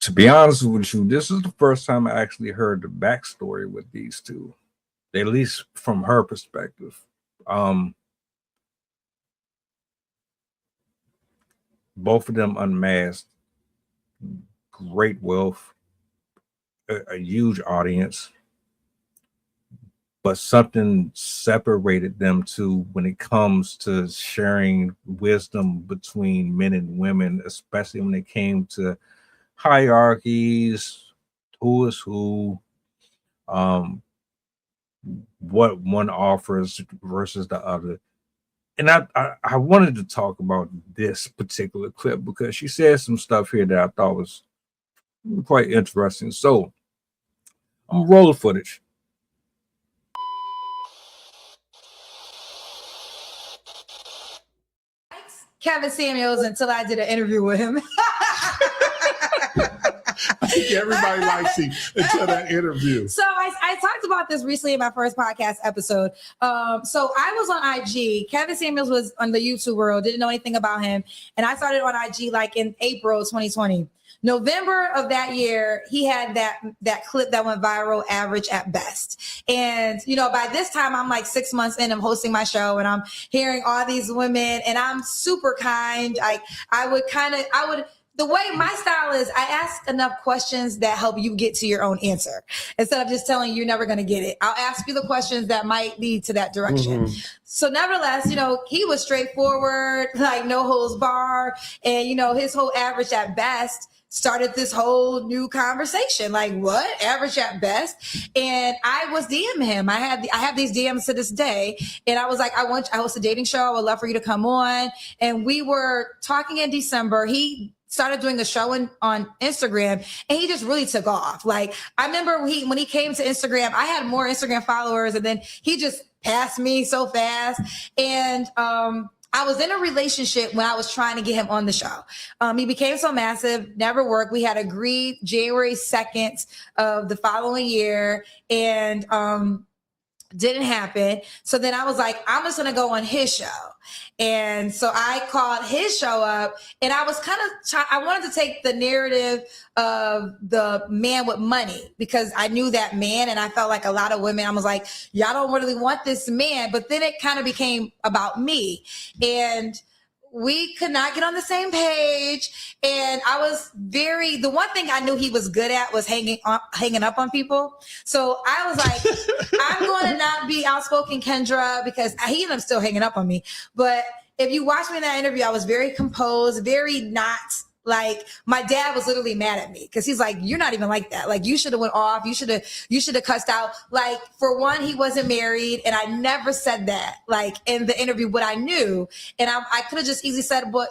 To be honest with you, this is the first time I actually heard the backstory with these two, at least from her perspective. Um, both of them unmasked, great wealth, a huge audience, but something separated them two when it comes to sharing wisdom between men and women, especially when it came to hierarchies, who is who, um, what one offers versus the other. And I wanted to talk about this particular clip because she said some stuff here that I thought was quite interesting. So I'm roll the footage. Kevin Samuels until I did an interview with him. I think everybody likes him until that interview. So I talked about this recently in my first podcast episode. So I was on IG. Kevin Samuels was on the YouTube world, didn't know anything about him. And I started on IG like in April 2020. November of that year, he had that clip that went viral, average at best. And, you know, by this time, I'm like 6 months in, I'm hosting my show and I'm hearing all these women and I'm super kind. The way my style is, I ask enough questions that help you get to your own answer. Instead of just telling you you're never going to get it, I'll ask you the questions that might lead to that direction. Mm-hmm. So nevertheless, you know, he was straightforward, like no holds bar. And, you know, his whole average at best started this whole new conversation. Like, what? Average at best? And I was DMing him. I have these DMs to this day. And I was like, I host a dating show. I would love for you to come on. And we were talking in December. He started doing a show on Instagram and he just really took off. Like, I remember when he came to Instagram, I had more Instagram followers and then he just passed me so fast. And, I was in a relationship when I was trying to get him on the show. He became so massive, never worked. We had agreed January 2nd of the following year and didn't happen. So then I was like, I'm just going to go on his show. And so I called his show up and I was I wanted to take the narrative of the man with money because I knew that man and I felt like a lot of women, I was like, y'all don't really want this man. But then it kind of became about me and we could not get on the same page. And the one thing I knew he was good at was hanging up on people. So I was like, I'm going to not be outspoken Kendra because he ended up still hanging up on me. But if you watch me in that interview, I was very composed, very not like my dad was literally mad at me because he's like, you're not even like that. Like you should have went off. You should have cussed out. Like for one, he wasn't married. And I never said that like in the interview, what I knew. And I could have just easily said, but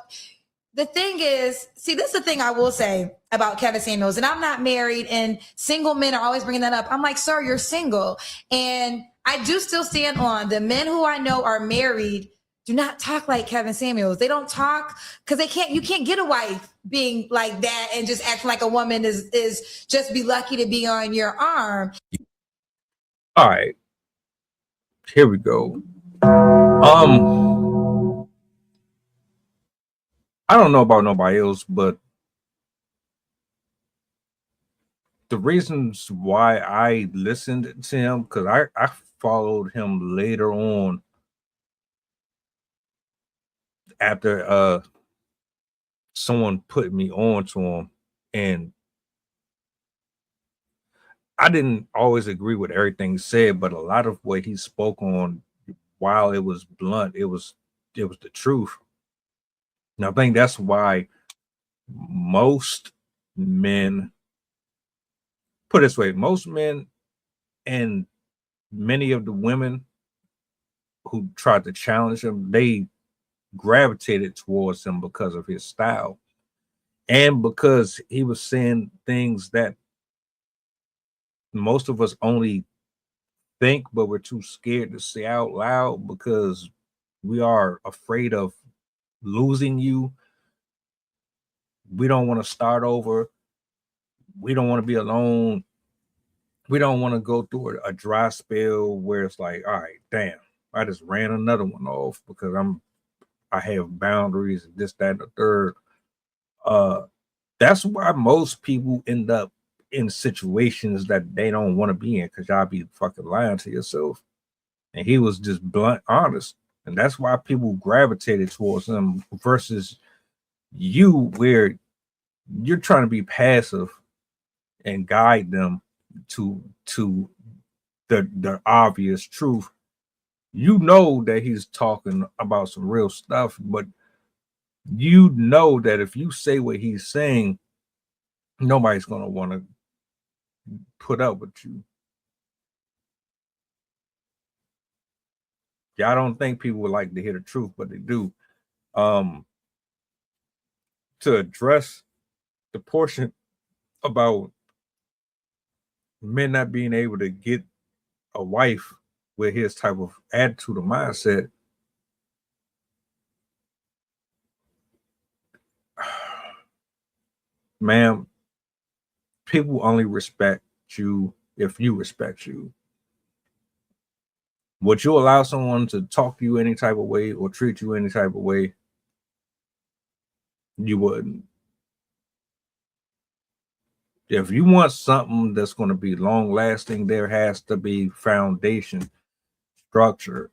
the thing is, see, this is the thing I will say about Kevin Samuels and I'm not married and single men are always bringing that up. I'm like, sir, you're single. And I do still stand on the men who I know are married do not talk like Kevin Samuels. They don't talk because you can't get a wife being like that and just acting like a woman is just be lucky to be on your arm. All right. Here we go. I don't know about nobody else, but the reasons why I listened to him, because I followed him later on after someone put me on to him, and I didn't always agree with everything he said, but a lot of what he spoke on, while it was blunt, it was the truth. And I think that's why most men, put it this way, most men and many of the women who tried to challenge him, they gravitated towards him because of his style and because he was saying things that most of us only think, but we're too scared to say out loud because we are afraid of losing you. We don't want to start over. We don't want to be alone. We don't want to go through a dry spell where it's like, all right, damn, I just ran another one off because I have boundaries, this, that, and the third. That's why most people end up in situations that they don't want to be in, because y'all be fucking lying to yourself. And he was just blunt honest. And that's why people gravitated towards him versus you, where you're trying to be passive and guide them to the obvious truth. You know that he's talking about some real stuff, but you know that if you say what he's saying, nobody's gonna want to put up with you. Yeah, I don't think people would like to hear the truth, but they do. Um, to address the portion about men not being able to get a wife with his type of attitude or mindset, ma'am, people only respect you if you respect you. Would you allow someone to talk to you any type of way or treat you any type of way? You wouldn't. If you want something that's going to be long lasting, there has to be foundation, structure.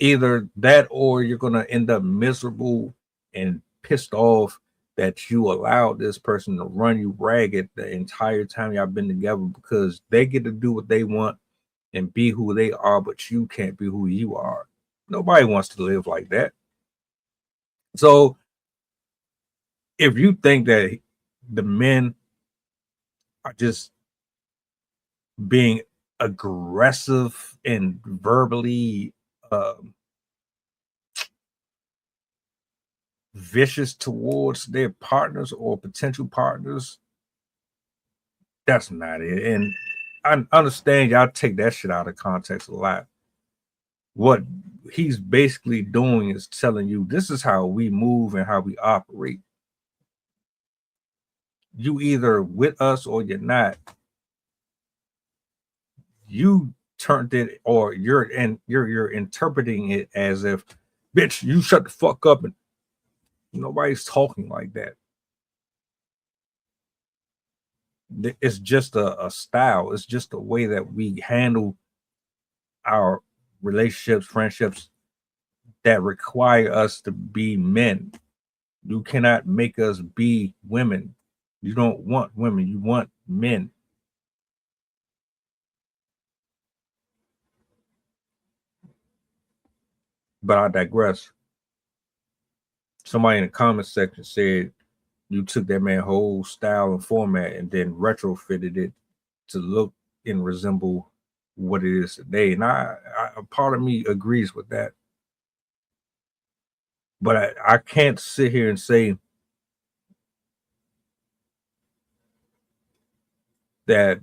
Either that or you're going to end up miserable and pissed off that you allowed this person to run you ragged the entire time y'all been together, because they get to do what they want and be who they are, but you can't be who you are. Nobody wants to live like that. So if you think that the men are just being aggressive and verbally vicious towards their partners or potential partners, that's not it. And I understand y'all take that shit out of context a lot. What he's basically doing is telling you this is how we move and how we operate. You either with us or you're not. You turned it, or you're interpreting it as if, bitch, you shut the fuck up. And nobody's talking like that. It's just a style. It's just a way that we handle our relationships, friendships that require us to be men. You cannot make us be women. You don't want women, you want men. But I digress. Somebody in the comment section said you took that man's whole style and format and then retrofitted it to look and resemble what it is today. And a part of me agrees with that. But I can't sit here and say that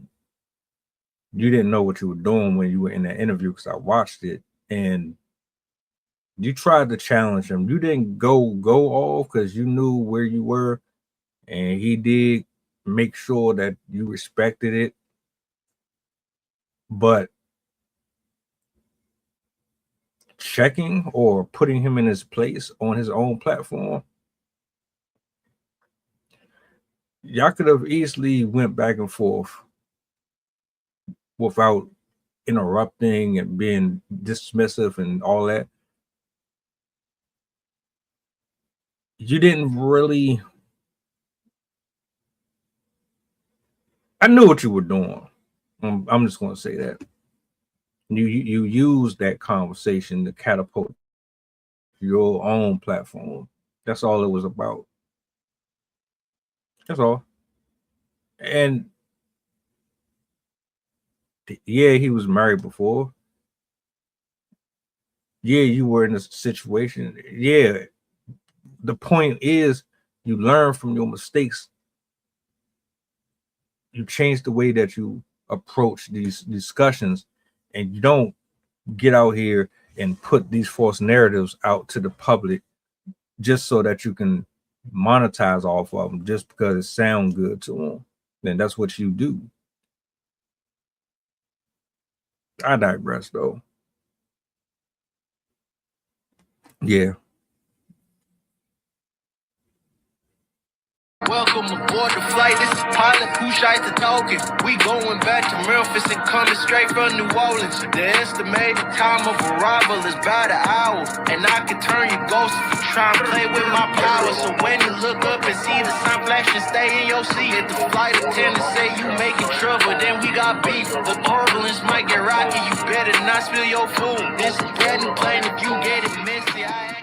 you didn't know what you were doing when you were in that interview, because I watched it and you tried to challenge him. You didn't go off because you knew where you were, and he did make sure that you respected it. But checking or putting him in his place on his own platform, y'all could have easily went back and forth without interrupting and being dismissive and all that. You didn't really. I knew what you were doing. I'm just going to say that. You used that conversation to catapult your own platform. That's all it was about. That's all. And yeah, he was married before. Yeah, you were in a situation. Yeah. The point is, you learn from your mistakes. You change the way that you approach these discussions, and you don't get out here and put these false narratives out to the public just so that you can monetize off of them just because it sounds good to them. Then that's what you do. I digress, though. Yeah. Welcome aboard the flight. This is pilot who shies to talking. We going back to Memphis and coming straight from New Orleans. The estimated time of arrival is about an hour, and I can turn your ghost if you try and play with my power. So when you look up and see the sign flashing, stay in your seat. If the flight attendant say you making trouble, then we got beef. The turbulence might get rocky. You better not spill your food. This is getting plain if you get it messy.